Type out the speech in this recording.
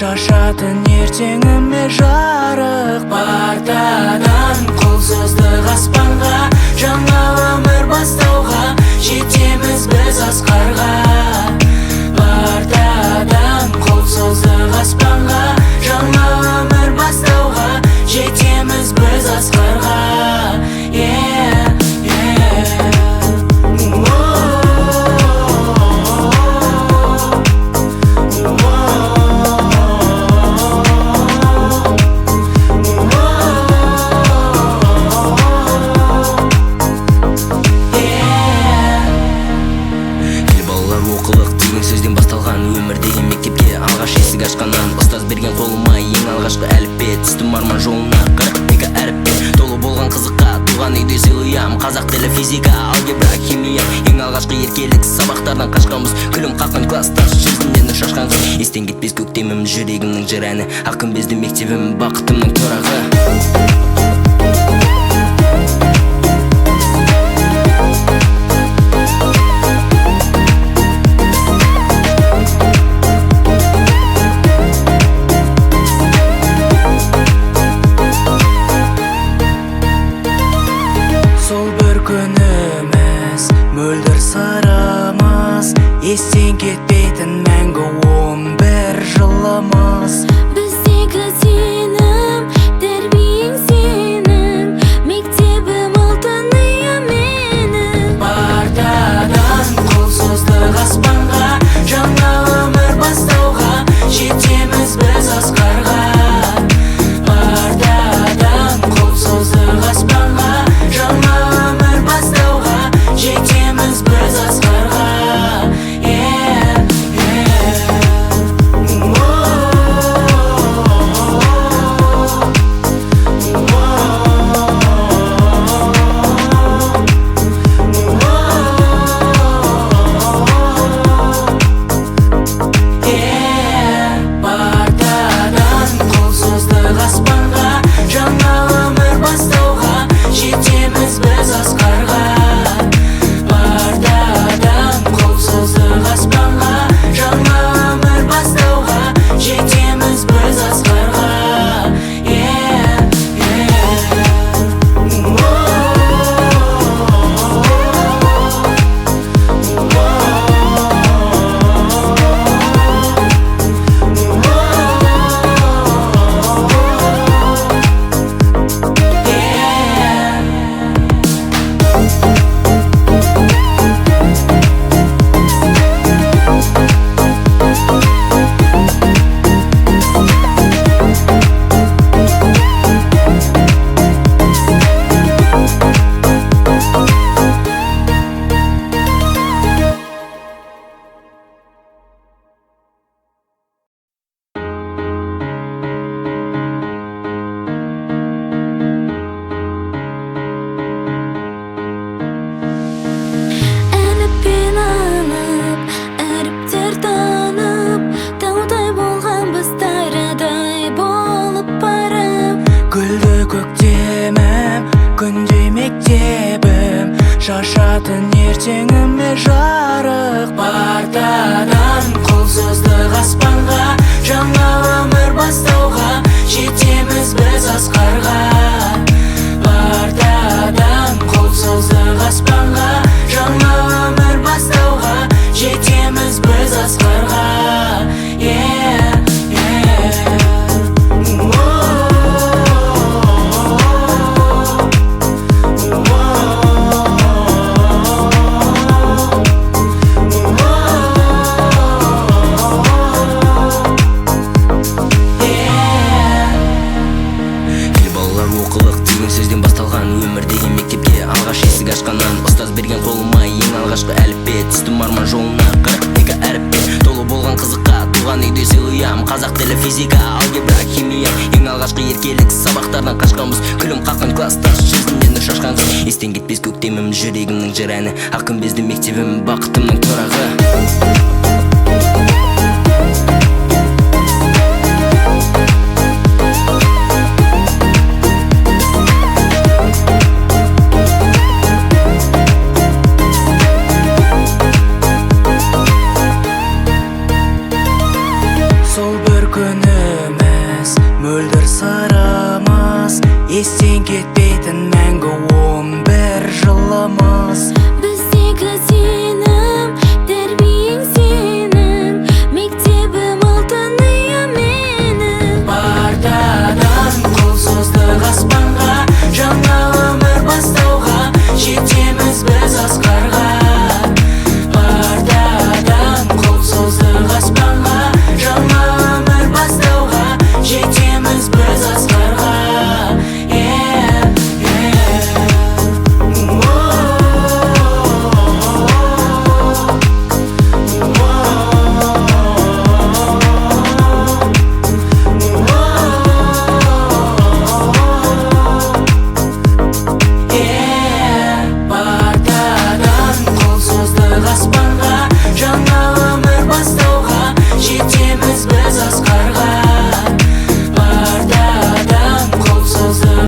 шашатын ертеңіме жарық партадан қол создық аспанға, жаңа өмір бастауға, жетеміз біз асқарға. Партадан қол создық аспанға, жаңа өмір бастауға, жетеміз біз асқарға. Сөзден басталған өмір деген мектепке алғаш есік ашқаннан, ұстаз берген қолыма ең алғашқы әліппе, түстім арман жолына 42 әріппе, толы болған қызыққа, туған үйде сыйлыям, қазақ тілі, физика, алгебра, химия. Ең алғашқы еркелік сабақтардан қашқанбыз, күлім қаққан класстас, жүзінен шашқан қыз. Естен кетпес көктемім, жүрегімнің жыр әні, ақ күмбезді мектебім, бақытымның тұрағы. Күніміз мөлдір сырымыз, естен кетпейтін мәңгі 11 жылымыз. Біздегі сенім, тәрбиең сенің, мектебім алтын үйім менің. Партадан қол создық аспанға, жаңа өмір бастауға, жетеміз біз асқарға. Партадан қол создық аспанға, жаңа жетеміз біз асқарға. Партадан қол создық аспанға, жаңа өмір бастауға, жетеміз біз асқарға. Партадан қол создық аспанға, жаңа өмір бастауға, жетеміз біз асқарға. Шашатын ертеңіме жарық партадан қол создық аспанға, жаңа өмір бастауға, жетеміз біз асқарға. Партадан қол создық аспанға, жаңа өмір бастауға, жетеміз біз асқарға. Сөзден басталған өмір деген мектепке алғаш есік ашқаннан, ұстаз берген қолыма ең алғашқы әліппе, түстім арман жолына 42 әріппе, толы болған қызыққа, туған үйде сыйлыям, қазақ тілі, физика, алгебра, химия. Ең алғашқы еркелік сабақтардан қашқанбыз, күлім қаққан класстас, жүзінен шашқан қыз. Естен кетпес көктемім, жүрегімнің жыр әні, ақ күмбезді мектебім, бақытымның тұрағы. Күні бастауға жетеміз біз асқа